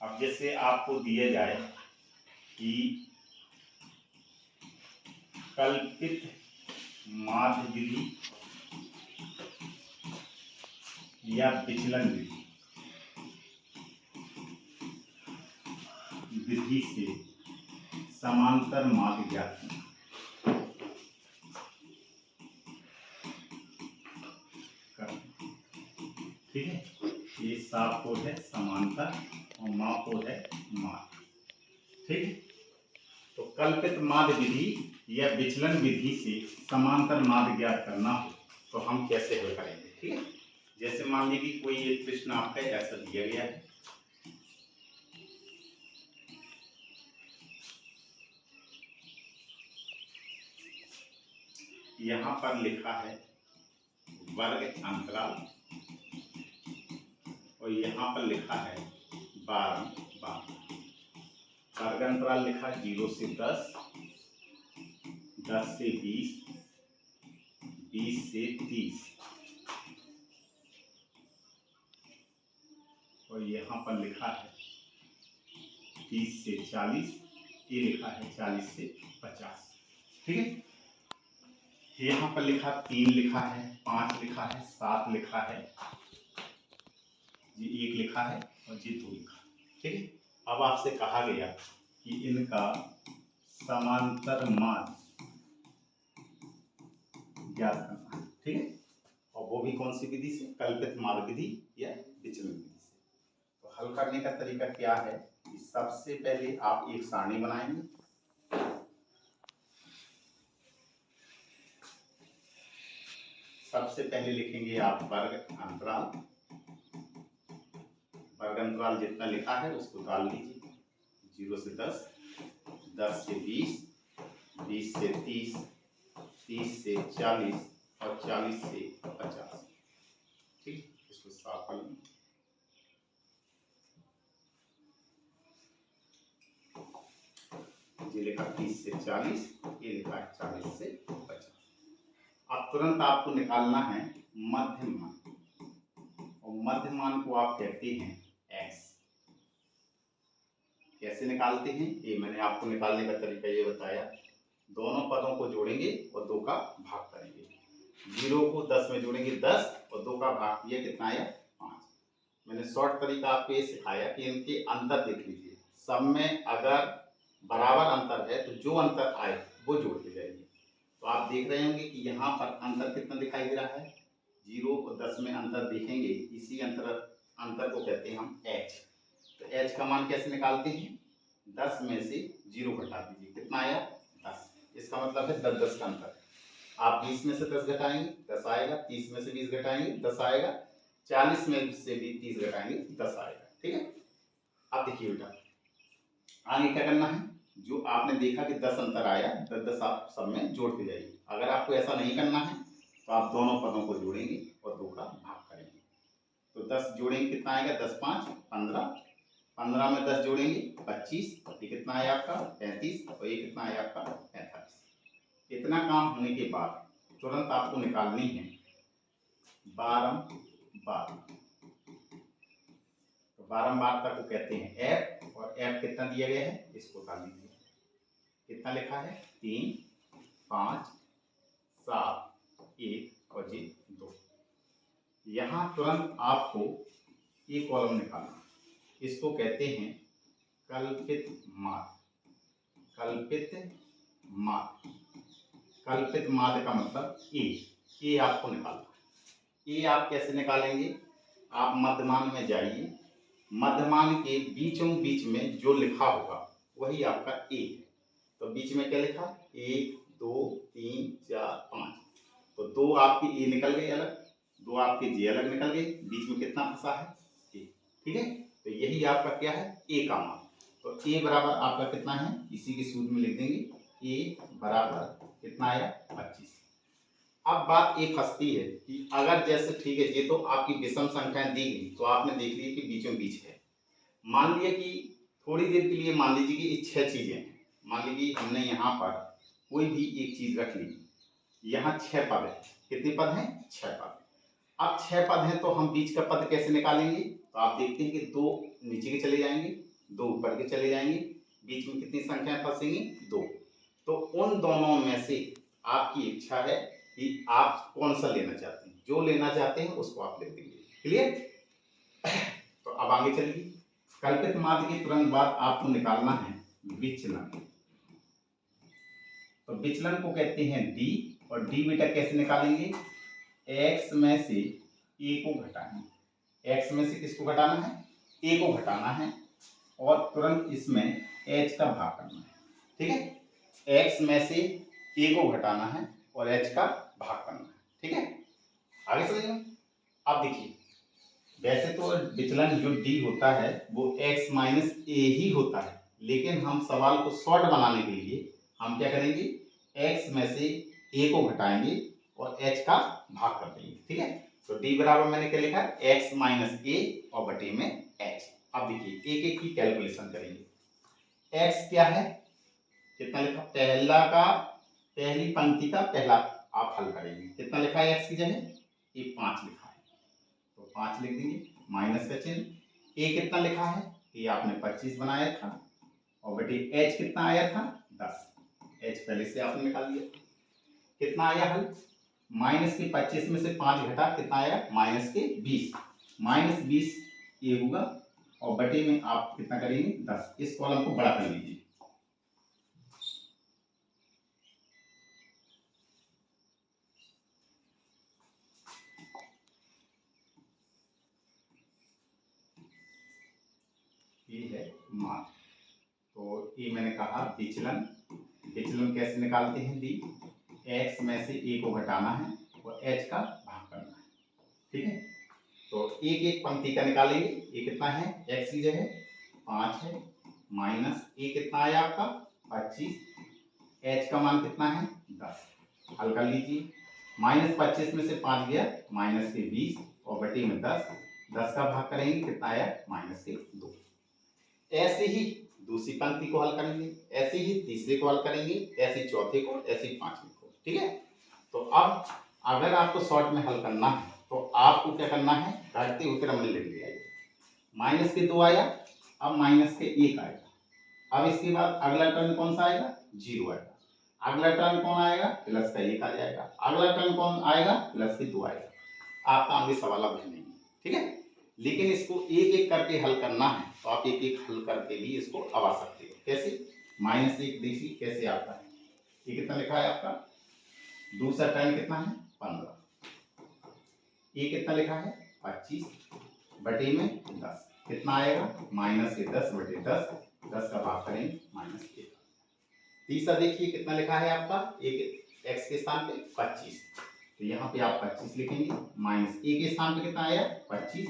अब जैसे आपको दिया जाए कि कल्पित माध्य विधि या विचलन विधि से समांतर माध्य ज्ञात करना। ठीक है, ये साफ कोड है समांतर और मा कोड है माध्य। ठीक है, तो कल्पित माध्य विधि या विचलन विधि से समांतर माध्य ज्ञात करना हो तो हम कैसे हल करेंगे। ठीक है, जैसे मान लीजिए कोई एक प्रश्न आपका ऐसा दिया गया है, यहाँ पर लिखा है वर्ग अंतराल और यहाँ पर लिखा है 12 वर्ग अंतराल लिखा है 0 से 10, 10 से 20, 20 से 30 और यहाँ पर लिखा है 30 से 40, ये लिखा है 40 से 50। ठीक है, यहाँ पर लिखा 3 लिखा है, 5 लिखा है, 7 लिखा है, ये 1 लिखा है और ये 2 लिखा है। ठीक है, अब आपसे कहा गया कि इनका समांतर माध्य ज्ञात करना है। ठीक है, और वो भी कौन सी विधि से, कल्पित माध्य विधि या विचलन विधि से। तो हल करने का तरीका क्या है कि सबसे पहले आप एक सारणी बनाएंगे, सबसे पहले लिखेंगे आप वर्ग अंतराल, वर्ग अंतराल जितना लिखा है उसको डाल लीजिए, 0 से 10, 10 से 20, 20 से 30, 30 से 40 और 40 से 50। ठीक, इसको साफ कर लें। ये लिखा 30 से 40, ये लिखा 40 से 50। अब तुरंत आपको निकालना है मध्य मान, और मध्य मान को आप कहते हैं x। कैसे निकालते हैं ये मैंने आपको निकालने का तरीका ये बताया, दोनों पदों को जोड़ेंगे और 2 का भाग करेंगे। 0 को 10 में जोड़ेंगे 10 और 2 का भाग किया, कितना आया 5। मैंने शॉर्ट तरीका आपको ये सिखाया कि इनके अंतर देख लीजिए, सब में अगर बराबर अंतर है तो जो अंतर आए वो जोड़ते जाइए। तो आप देख रहे होंगे कि यहाँ पर अंतर कितना दिखाई दे रहा है, 0 और 10 में अंतर देखेंगे, इसी अंतर को कहते हैं हम h। तो h का मान कैसे निकालते हैं, 10 में से 0 घटा दीजिए, कितना आया 10। इसका मतलब है 10-10 का अंतर। आप 20 में से 10 घटाएंगे 10 आएगा, 30 में से 20 घटाएंगे 10 आएगा, 40 में से भी 30 घटाएंगे 10 आएगा। ठीक है, अब देखिए बेटा आगे क्या करना है, जो आपने देखा कि 10 अंतर आया, 10-10 आप सब में जोड़ते जाइए। अगर आपको ऐसा नहीं करना है तो आप दोनों पदों को जोड़ेंगे और 2 का भाग करेंगे। तो 10 जोड़ेंगे कितना आएगा, 10 5 15, 15 में 10 जोड़ेंगे 25, ये कितना आया आपका 35 और ये कितना आया आपका 45। इतना काम होने के बाद तुरंत आपको निकालनी है 12 तो 12 तक को कहते हैं f, और f कितना दिया गया है इसको डाल दीजिए, कितना लिखा है 3 5 7 1 और 2। यहाँ तुरंत आपको ये कॉलम निकालना, इसको कहते हैं कल्पित माध्य। कल्पित माध्य, कल्पित माध्य का मतलब ए आपको निकालना। ए आप कैसे निकालेंगे, आप मध्यमान में जाइए, मध्यमान के बीचों बीच में जो लिखा होगा वही आपका ए है। तो बीच में क्या लिखा 1 2 3 4 5, तो 2 आपकी ए निकल गई अलग, 2 आपके जे अलग निकल गए, बीच में कितना फंसा है ए। ठीक है, तो यही आपका क्या है ए का मान। तो ए बराबर आपका कितना है, इसी के सूत्र में लिख देंगे, ए बराबर कितना आया 25। अब बात एक फंसती है कि अगर जैसे ठीक है ये तो आपकी विषम संख्याएं दी गई, तो आपने देख लिया कि बीचों बीच है, मान लिया कि थोड़ी देर के लिए मान लीजिए कि ये 6 चीजें हैं, मान लीजिए हमने यहाँ पर कोई भी एक चीज रख ली, यहाँ 6 पद है, कितने पद हैं 6 पद। अब 6 पद हैं तो हम बीच का पद कैसे निकालेंगे, तो आप देखते हैं कि 2 नीचे के चले जाएंगे 2 ऊपर के चले जाएंगे, बीच में कितनी संख्या फंसेंगी 2। तो उन दोनों में से आपकी इच्छा है कि आप कौन सा लेना चाहते हैं, जो लेना चाहते हैं उसको आप लिख देंगे। क्लियर? तो अब आगे चलिए, कल्पित माध्य के तुरंत बाद आपको निकालना है विचलन। तो विचलन को कहते हैं डी, और डी बेटा कैसे निकालेंगे, x में से a को घटाएंगे। x में से किसको घटाना है, a को घटाना है, और तुरंत इसमें h का भाग करना है। ठीक है, x में से a को घटाना है और h का भाग करना है। ठीक है, आगे चलिए। अब देखिए, वैसे तो विचलन जो d होता है वो x माइनस a ही होता है, लेकिन हम सवाल को शॉर्ट बनाने के लिए हम क्या करेंगे, x में से a को घटाएंगे और h का भाग कर देंगे। ठीक है, तो d बराबर मैंने क्या लिखा, x माइनस a और बटे में h। अब देखिए एक एक की कैलकुलेशन करेंगे। x क्या है, कितना लिखा, पहली पंक्ति का पहला आप हल करेंगे। कितना लिखा है x की जगह, ये 5 लिखा है, तो 5 लिख देंगे, माइनस का चिन्ह। a कितना लिखा है, ये आपने 25 बनाया था, और बटे h कितना आया था 10, h पहले से आपने निकाल लिया। कितना आया हल, माइनस के 25 में से 5 घटा, कितना आया माइनस के 20, माइनस 20 ये होगा, और बटे में आप कितना करेंगे 10। इस कॉलम को बड़ा कर लीजिए। ये है मान। तो ये मैंने कहा विचलन, विचलन कैसे निकालते हैं दी, x में से a को घटाना है और h का भाग करना है। ठीक है, तो एक एक पंक्ति का निकालेंगे। ये कितना है, x की जगह 5 है, माइनस a कितना आया आपका 25, h का मान कितना है 10, हल कर लीजिए। माइनस 25 में से 5 गया, माइनस के 20 और बटे में 10, 10 का भाग करेंगे, कितना आया माइनस के 2। ऐसे ही दूसरी पंक्ति को हल करेंगे, ऐसे ही तीसरे को हल करेंगे, ऐसे चौथे को, ऐसे पांचवें को। ठीक है, तो अब अगर आपको शॉर्ट में हल करना है तो आपको क्या करना है, घटते हुए क्रम में लिख दिया जाए। माइनस के 2 आया, अब माइनस के 1 आएगा, अब इसके बाद अगला टर्न कौन सा आएगा, 0 आएगा, अगला टर्न कौन आएगा, प्लस का 1 आ जाएगा, अगला टर्न कौन आएगा, प्लस के 2 आएगा। आपका आगे सवाल अब नहीं है। ठीक है, लेकिन इसको एक एक करके हल करना है, तो आप एक एक हल करके भी इसको आवा सकते हो। कैसे, माइनस 1 देखिए कैसे आता है, ये कितना लिखा है आपका, दूसरा टर्म कितना है 15, ये कितना लिखा है 25 बटे में 10, कितना आएगा माइनस के 10 बटे 10, 10 का भाग करेंगे माइनस 1। तीसरा देखिए कितना लिखा है आपका, एक x के स्थान पे 25, तो यहाँ पे आप 25 लिखेंगे, माइनस a के स्थान पे कितना आया 25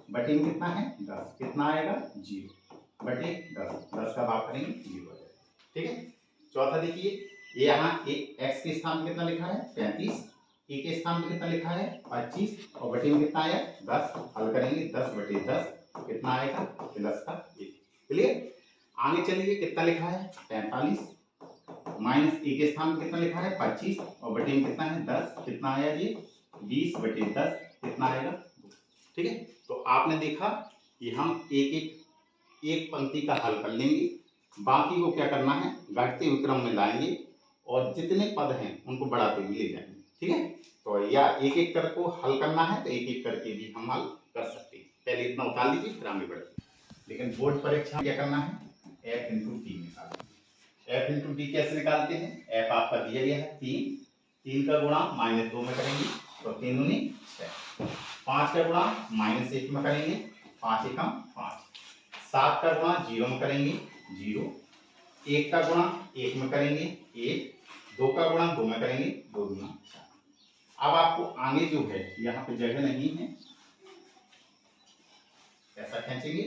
बटे में कितना है 10, कितना आएगा 0 बटे 10, 10 का भाग करेंगे 0 आ जाएगा। ठीक है, चौथा देखिए, ये यहाँ एक x के स्थान पे कितना लिखा है 35, a के स्थान पे कितना लिखा है 25 और बटे में कितना आया 10, हल करेंगे 10 बटे 10, कितना आएगा प्लस का 1। क्लियर, आगे चलिए, कितना लिखा है 45, माइनस a के स्थान पे कितना लिखा है 25 और बटे में कितना है 10, कितना आया ये 20 बटे 10, कितना आएगा 2। ठीक है, तो आपने देखा कि हम एक पंक्ति का हल कर लेंगे, बाकी को क्या करना है घटते हुए क्रम में लाएंगे और जितने पद हैं उनको बढ़ाते हुए ले जाएंगे। ठीक है, तो या एक एक कर को हल करना है तो एक एक करके भी हम हल कर सकते हैं। पहले इतना उतार लीजिए फिर आगे बढ़ते हैं। लेकिन बोर्ड परीक्षा में क्या करना है, f इंटू टी निकालना है। f इंटू टी कैसे निकालते हैं, f आपका दिया गया है 3, 3 का गुणा -2 में करेंगे तो 3 दूनी 6, 5 का गुणा -1 में करेंगे 5 एकम 5, 7 का गुणा 0 में करेंगे 0, 1 का गुणा 1 में करेंगे 1, 2 का गुणा 2 में करेंगे 2 गुना 4। अब आपको आगे जो है यहाँ पे जगह नहीं है, ऐसा खींचेंगे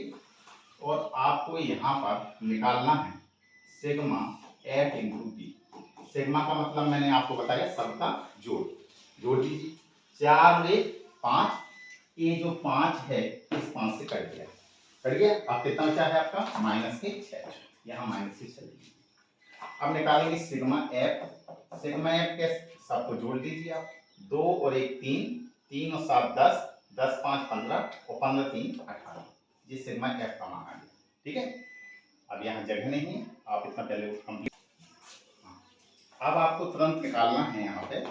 और आपको यहाँ पर निकालना है sigma f into T. Sigma का मतलब मैंने आपको बताया सबका जोड़, जोड़ दीजिए 4 रे 5, ये जो 5 है इस 5 से कट गया, कट गया। अब कितना बचा है आपका -6, यहाँ -6। अब निकालेंगे सिग्मा f, सिग्मा f के सबको जोड़ दीजिए आप, 2 और 1 3, 3 और 7 10, 10 5 15 और 15 3 18, ये सिग्मा f का मान आ गया। ठीक है, अब यहाँ जगह नहीं है, आप इतना पहले कंप्लीट। अब आपको तुरंत निकालना है यहाँ पे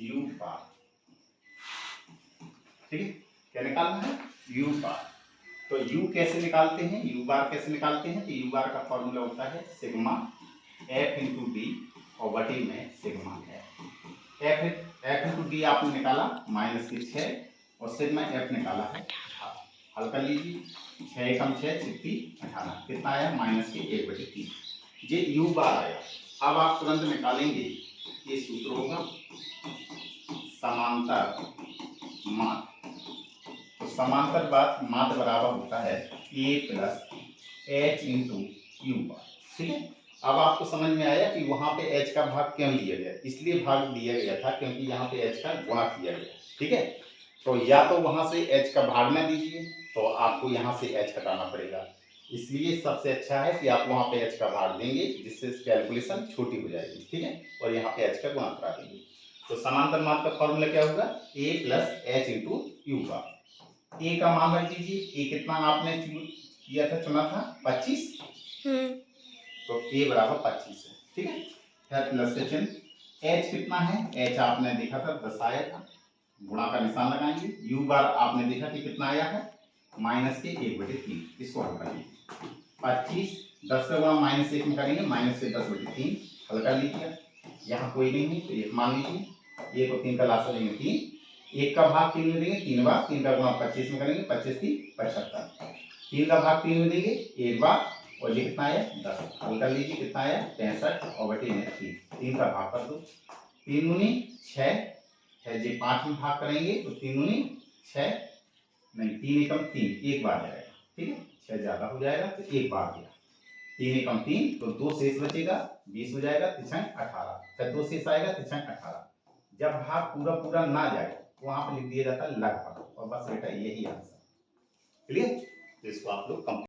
u बार, ठीक है। क्या निकालना है? u बार। तो u कैसे निकालते हैं, u बार कैसे निकालते हैं? तो u बार का फॉर्मूला होता है सिग्मा f इंटू डी और बटे में सिग्मा f इंटू डी आपने निकाला -6 और सिग्मा f निकाला है 18। हल कर लीजिए, 6 एकम 6 चिट्ठी 18, कितना आया? -1/3। ये u बार आया। अब आप तुरंत निकालेंगे, ये सूत्र होगा समांतर माध्य। तो समांतर माध्य बराबर होता है a plus h into U bar, ठीक है। अब आपको समझ में आया कि वहां पे h का भाग क्यों लिया गया। इसलिए भाग दिया गया था क्योंकि यहाँ पे h का गुणा किया गया, ठीक है। तो या तो वहां से h का भाग ना दीजिए, तो आपको यहाँ से h घटाना पड़ेगा। इसलिए सबसे अच्छा है कि आप वहां पे h का भाग देंगे, जिससे कैलकुलेशन छोटी हो जाएगी, ठीक है। और यहाँ पे h का गुणा करा देंगे। तो समांतर माध्य का फॉर्मूला क्या होगा? a plus h into U bar. a का मान रख दीजिए, a कितना आपने किया था, चुना था 25, तो a बराबर 25 है, ठीक है। फिर प्लस का चिन्ह। h कितना है? h आपने देखा था 10 आया था, गुणा का निशान लगाएंगे। u बार आपने देखा कि कितना आया है, -1/3। इसको हल कर लीजिए, 25 10 का गुणा -1 में करेंगे, -10/3 हल कर लीजिए। यहाँ कोई नहीं है तो 1 मान लीजिए, 1 और 3 का लासा लेंगे 3, 1 का भाग 3 में देंगे 3 बार, 3 का गुणा 25 में करेंगे, 25 3 75, 3 का भाग 3 में देंगे 1 बार, और ये कितना आया 10। हल कर लीजिए, कितना आया 65 और बटे में 3 का भाग कर दो, 3 दूनी 6 है, जी 5 में भाग करेंगे तो 3 दूनी 6 नहीं, 3 एकम 3 एक बार जाएगा, ठीक है। 6 ज्यादा हो जाएगा तो एक बार गया, 3 एकम 3 तो 2 शेष बचेगा, 20 हो जाएगा, 3 18, फिर 2 शेष आएगा 3 18। जब भाग पूरा पूरा ना जाए वहां पर लिख दिया जाता है लगभग, और बस बेटा यही आंसर, क्लियर। तो इसको आप लोग